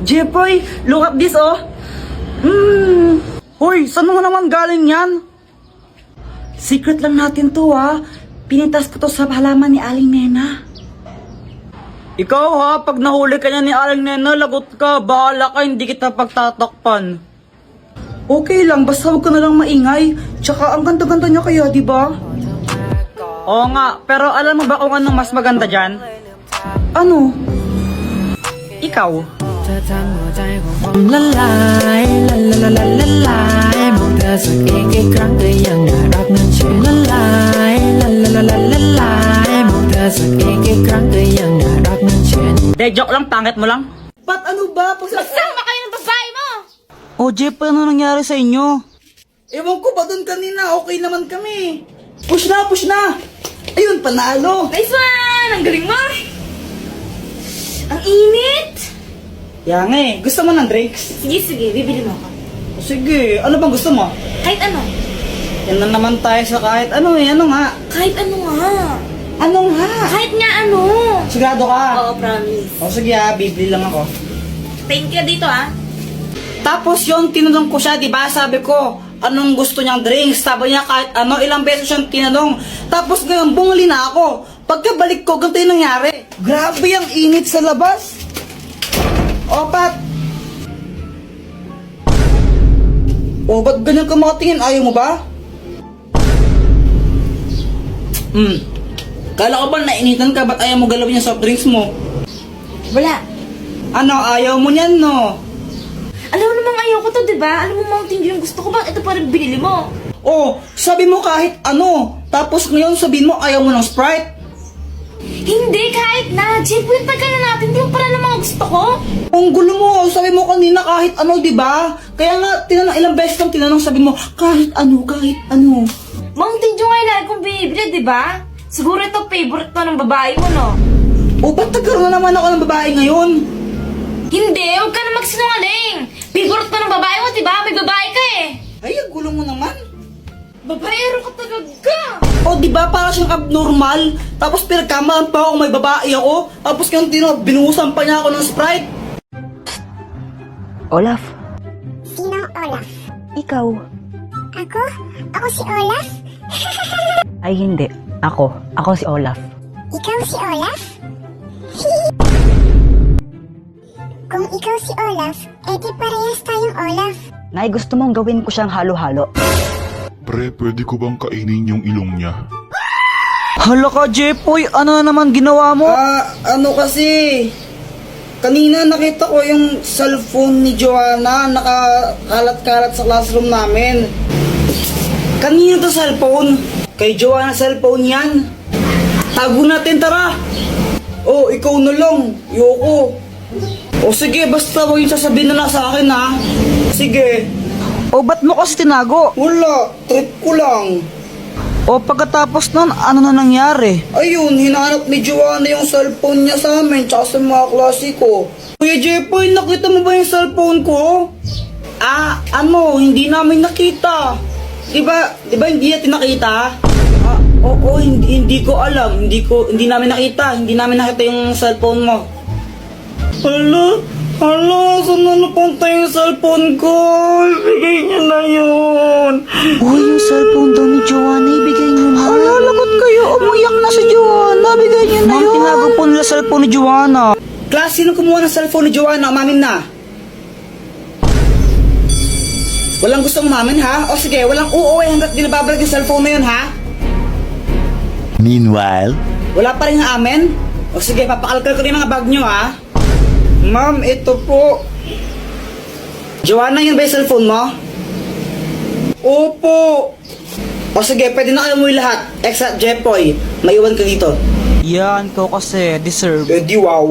Jepoy, look at this, oh. Hoy, saan mo naman galing yan? Secret lang natin to, ha. Pinitas ko to sa halaman ni Aling Nena. Ikaw, ha, pag nahuli ka niya ni Aling Nena, lagot ka. Bahala ka, hindi kita pagtatakpan. Okay lang, basta huwag ka na lang maingay. Tsaka ang ganda-ganda niya kaya, di ba? Oo nga, pero alam mo ba kung anong mas maganda dyan? Ano? Ikaw. เธอทำหัวใจของผมละลายละละละละละลายมองเธอสักอีกครั้งก็ยังน่ารักนั่นเชื่อละลายละละละละละลายมองเธอสักอีกครั้งก็ยังน่ารักนั่นเชื่อ De, joke lang, pangit mo lang. Ba't ano ba? Magsama kayo ng babae mo! Oh, Jeff, ano nangyari sa inyo? Ewan ko ba doon kanina? Okay naman kami. Push na, push na. Ayun, panalo. Nice one! Ang galing mo! Ang init! Yan nga eh. Gusto mo ng drinks? Sige, sige, bibili mo ako. Sige, ano bang gusto mo? Kahit ano. Yan na naman tayo sa kahit ano eh. Ano nga? Kahit ano nga. Ano nga? Kahit nga ano. Sigurado ka? Oo, promise. O sige bibili lang ako. Thank you dito ah. Tapos yung tinanong ko siya, di ba? Sabi ko, anong gusto niyang drinks? Sabi niya kahit ano, ilang beses siyang tinanong. Tapos ngayon, bumuli na ako. Pagkabalik ko, ganito yung nangyari. Grabe ang init sa labas. Opat. O, ba't ganyan ka makatingin? Ayaw mo ba? Kala ko ba nainitan ka? Ba't ayaw mo galawin yung soft drinks mo? Wala. Ano, ayaw mo niyan, no? Alam mo namang ayaw ko to, diba? Alam mo Mountain Dew yung gusto ko. Bakit ito pa rin binili mo? Oh, sabi mo kahit ano. Tapos ngayon sabihin mo ayaw mo ng Sprite. Hindi, kahit na. Jeff, yung tagal na natin. Di mo pala ng mga gusto ko. Ang gulo mo, sabi mo kanina kahit ano, di ba? Kaya nga, tinanong, ilang beses kang tinanong, sabi mo, kahit ano, kahit ano. Mountain Dew nga yung lagi kong binibili, diba? Siguro ito favorite to ng babae mo, no? O, ba't nagkaroon na naman ako ng babae ngayon? Hindi, huwag ka na magsinungaling. Favorite to ng babae mo, diba? May babae ka eh. Ay, ang gulo mo naman. Babaero ka talaga. O, di ba, para siyang abnormal. Tapos pinagkamalan pa ako, may babae ako. Tapos ngayon, binuhusan pa niya ako ng Sprite. Olaf, Sinong Olaf? ikaw. Ako? Ako si Olaf? Ay hindi, ako. Ako si Olaf. Ikaw si Olaf? Kung ikaw si Olaf, edi parehas tayong Olaf. Nay, gusto mong gawin ko siyang halo-halo? Pre, pwede ko bang kainin yung ilong niya? Hala ka, Jepoy, ano na naman ginawa mo? Ano kasi, kanina nakita ko yung cellphone ni Joanna nakakalat-kalat sa classroom namin. Kanina to cellphone? Kay Joanna cellphone yan. Tago natin, tara. Oh, ikaw na lang. Yoko. O sige, basta huwag yung sasabihin na lang sa akin ha. Sige. O ba't mo kasi tinago? Wala, trip ko lang. O pagkatapos nun, ano na nangyari? Ayun, hinanap ni Joanna yung cellphone niya sa amin tsaka sa mga klase ko. Kuya Jepoy, nakita mo ba yung cellphone ko? Hindi namin nakita. Diba hindi natin nakita? Oo, hindi ko alam. Hindi namin nakita. Hindi namin nakita yung cellphone mo. Hala, saan na napunta yung cellphone ko? Ibigay niyo na yun. Uy, yung cellphone daw ni Joanna, ibigay niyo na. Hala, lagot kayo. Umiyak na si Joanna. Bigay niyo na Ma'am, yun. tinago po nila cellphone ni Joanna. Class, sino kumuha ng cellphone ni Joanna? Umamin na. Walang gustong umamin, ha? O sige, walang uuwi hanggat di nababalik yung cellphone na yun, ha? Meanwhile, Wala pa rin amin? O sige, papakalkal ko rin mga bag nyo, ha? Ma'am, ito po. Joanna, yun ba yung cellphone mo? Opo. O sige, pwede na kayo umuwi lahat. Except Jepoy, maiwan ka dito. Yan, ikaw kasi, deserve. Eh di wow.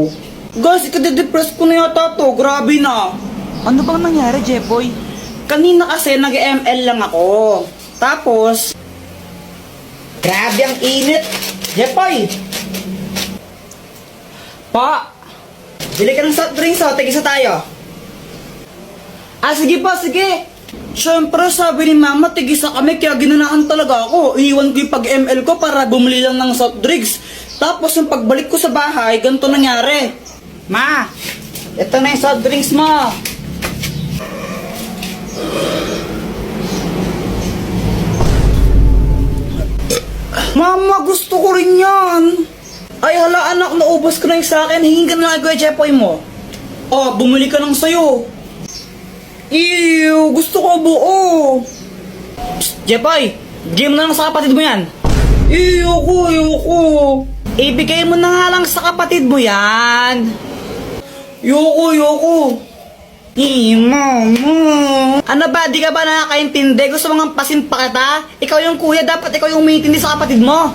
Guys, ikade-depress ko na yata to. Grabe na. Ano bang nangyari, Jepoy? Kanina kasi nag-ML lang ako. Tapos, grabe ang init. Jepoy! Pa! Bili ka ng soft drinks, oh. Tigisa tayo. Sige pa, sige. Siyempre, sabi ni Mama, tigisa kami, kaya ginanahan talaga ako. Iiwan ko yung pag-ML ko para bumili lang ng soft drinks. Tapos, yung pagbalik ko sa bahay, ganito nangyari. Ma, Ito na yung soft drinks mo. Mama, gusto ko rin yan. Ay, hala anak, naubos ko na yung sa akin. Hingin ka na lang Kuya Jepoy mo. Oh, bumili ka ng sayo. Ew, gusto ko buo. Psst, Jepoy, bigay mo na lang sa kapatid mo yan. Ayoko. Ibigay mo na nga lang sa kapatid mo yan. Yoko. Mama. Ano ba, di ka ba nakakaintindi? Gusto mo nga pasimpa kita? Ikaw yung kuya, dapat ikaw yung umiintindi sa kapatid mo.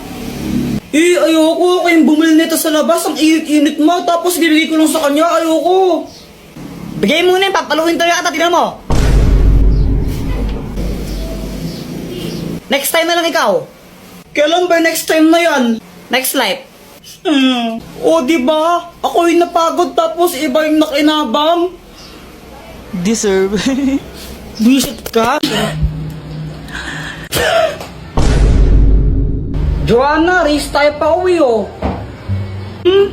Ayoko. Kayong bumili nito sa labas, ang init-init mo, tapos bibigay ko lang sa kanya, ayoko. Bigay mo na yun, papaluhin tayo kita, tignan mo. Next time na lang ikaw. Kailan ba next time na yan? Next life. O, diba? Ako yung napagod tapos iba yung nakinabang. Deserve. Visit ka? Joanna, race tayo pa uwi oh.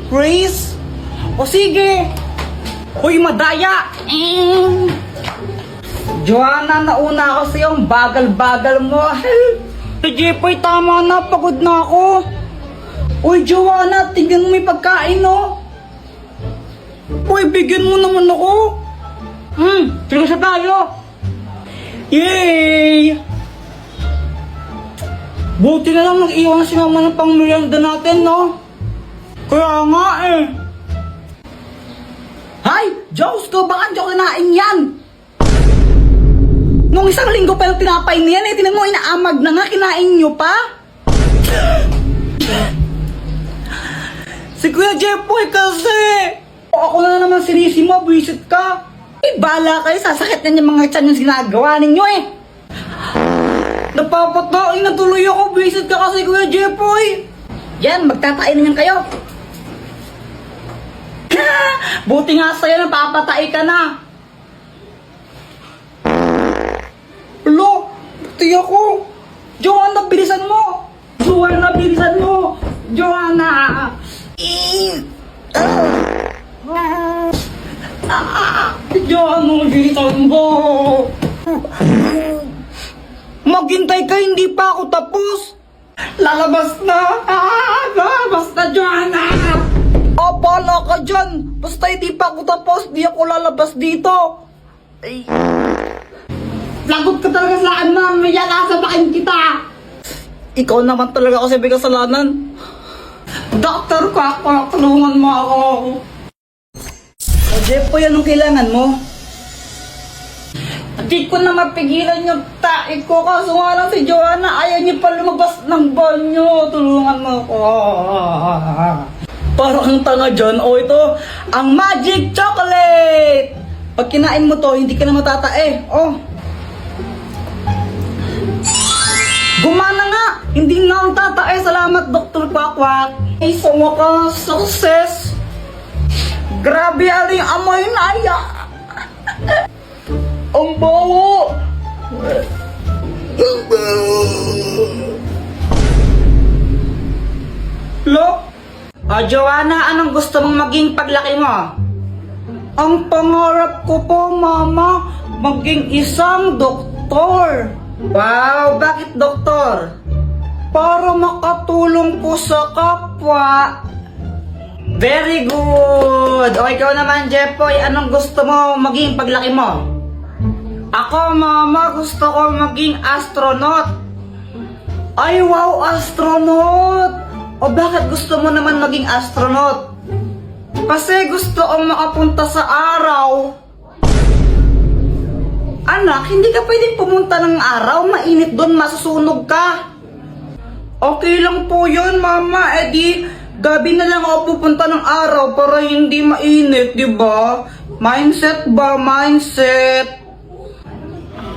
Race? O sige. Uy, madaya. Joanna, nauna ako sa iyong bagal-bagal mo. Jepoy, tama na. Pagod na ako. Uy, Joanna, tingnan mo may pagkain oh. Uy, bigyan mo naman ako. Sige sa tayo. Yay! Buti na lang nag-iwan si mama ng pang-merienda natin, no? Kaya nga eh. Hay! Diyos ko, baka Diyos kinain yan! Nung isang linggo pa yung tinapay niyan eh, tinan mo, inaamag na nga, kinain nyo pa? Si Kuya Jepoy kasi! Ako na naman sinisi mo, visit ka! Eh, bala kayo, sasakit na yung mga tiyan yung ginagawa ninyo eh! Napapatain na tuloy ako, visit ka kasi Kuya Jepoy! Yan, magtatain naman kayo! Buti nga sa'yo, napapatai ka na! Lo, buti ako! Joanna, bilisan mo! Joanna, bilisan mo! Joanna! Joanna, bilisan mo! Maghintay ka, hindi pa ako tapos! Lalabas na! Lalabas na, Joanna! Bala ka dyan! Basta hindi pa ako tapos, di ako lalabas dito! Ay. Lagot ka talaga sa akin, mamaya kasabakin kita! Ikaw naman talaga kasi may kasalanan. Doktor ka, tulungan mo ako. O Jepoy, anong kailangan mo? Di ko na mapigilan yung tae ko, kaso nga lang si Joanna, ayaw niya pa lumabas ng banyo. Tulungan mo ako. Parang ang tanga dyan. O ito, ang magic chocolate! Pag kinain mo to, hindi ka na matatae. Oh. Gumana nga! Hindi nga ang tatae. Salamat, Dr. Kwakwak. Ay, sa wakas, success! Grabe, ano yung amoy na aya! Ang bawo! Ang bawo! Lo? Joanna, anong gusto mong maging paglaki mo? Ang pangarap ko po, Mama, maging isang doktor. Wow, bakit doktor? Para makatulong po sa kapwa. Very good! O ikaw naman, Jepoy, anong gusto mo maging paglaki mo? Ako, Mama, gusto ko maging astronaut. Ay, wow, astronaut! O bakit gusto mo naman maging astronaut? Kasi gusto kong makapunta sa araw. Anak, hindi ka pwedeng pumunta ng araw. Mainit doon, masusunog ka. Okay lang po yun, Mama. Di, gabi na lang ako pupunta ng araw para hindi mainit, di ba? Mindset ba? Mindset.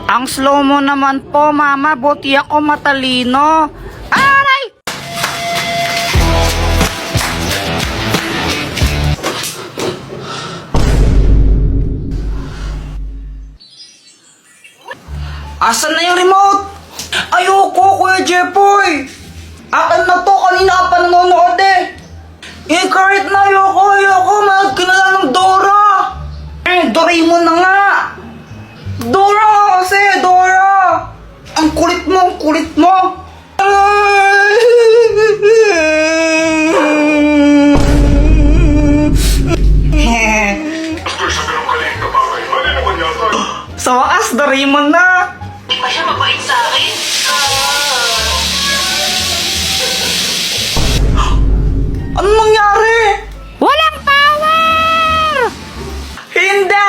Ang slow mo naman po, Mama. Buti ako matalino. Aray! Asan na yung remote? Ayoko, Kuya Jepoy! Akin na to, kanina ka pa nanonood eh! Kahit na ayoko, mahal ka na lang ng Dora! Doraemon na nga! Dora nga kasi! Dora! Ang kulit mo! Ang kulit mo! Sa wakas, Doraemon na! Di ba siya mabait sa akin? Anong nangyari? Walang power! Hindi!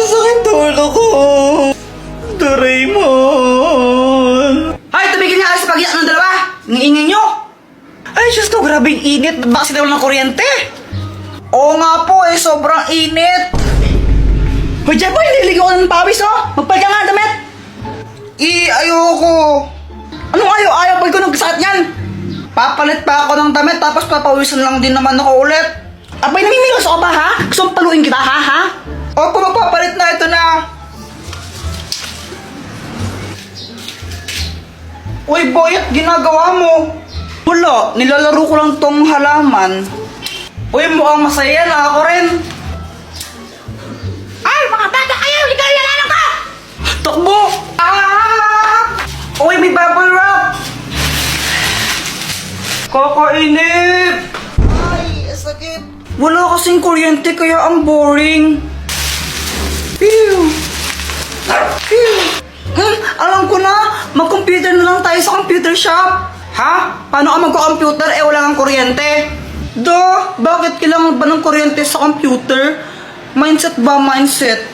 Sakit ulo ko! Doraemon! Ay, tumigil nga kayo sa pag-iyak ng dalawa! Ang ingay nyo! Ay, Diyos ko, grabe yung init! Ba't ba kasi daw ng kuryente? Oo nga po eh, sobrang init! Hoy, Jeboy, nililigo ko ng pawis oh! Magpalit ka nga ng damit! Ayoko! Anong ayaw? Ayaw pag ko nagsakit yan! Papalit pa ako ng damit tapos papawisan lang din naman ako ulit. Abay, namimilos ako ba ha? Gusto mong paluin kita ha? Opo, magpapalit na, ito na. Uy, Boyet, ginagawa mo? Wala, nilalaro ko lang tong halaman. Uy, mukhang masaya na ako rin. Ay, mga bata kayo! Ikaw na ka! Takbo! Ah! Uy, may bubble wrap! Kakainip! Ay, sakit! Wala kasing kuryente kaya ang boring. Phew! Phew! Alam ko na! Mag-computer na lang tayo sa computer shop! Ha? Paano ka magko-computer eh wala kang kuryente? Bakit kailangan ba ng kuryente sa computer? Mindset ba mindset?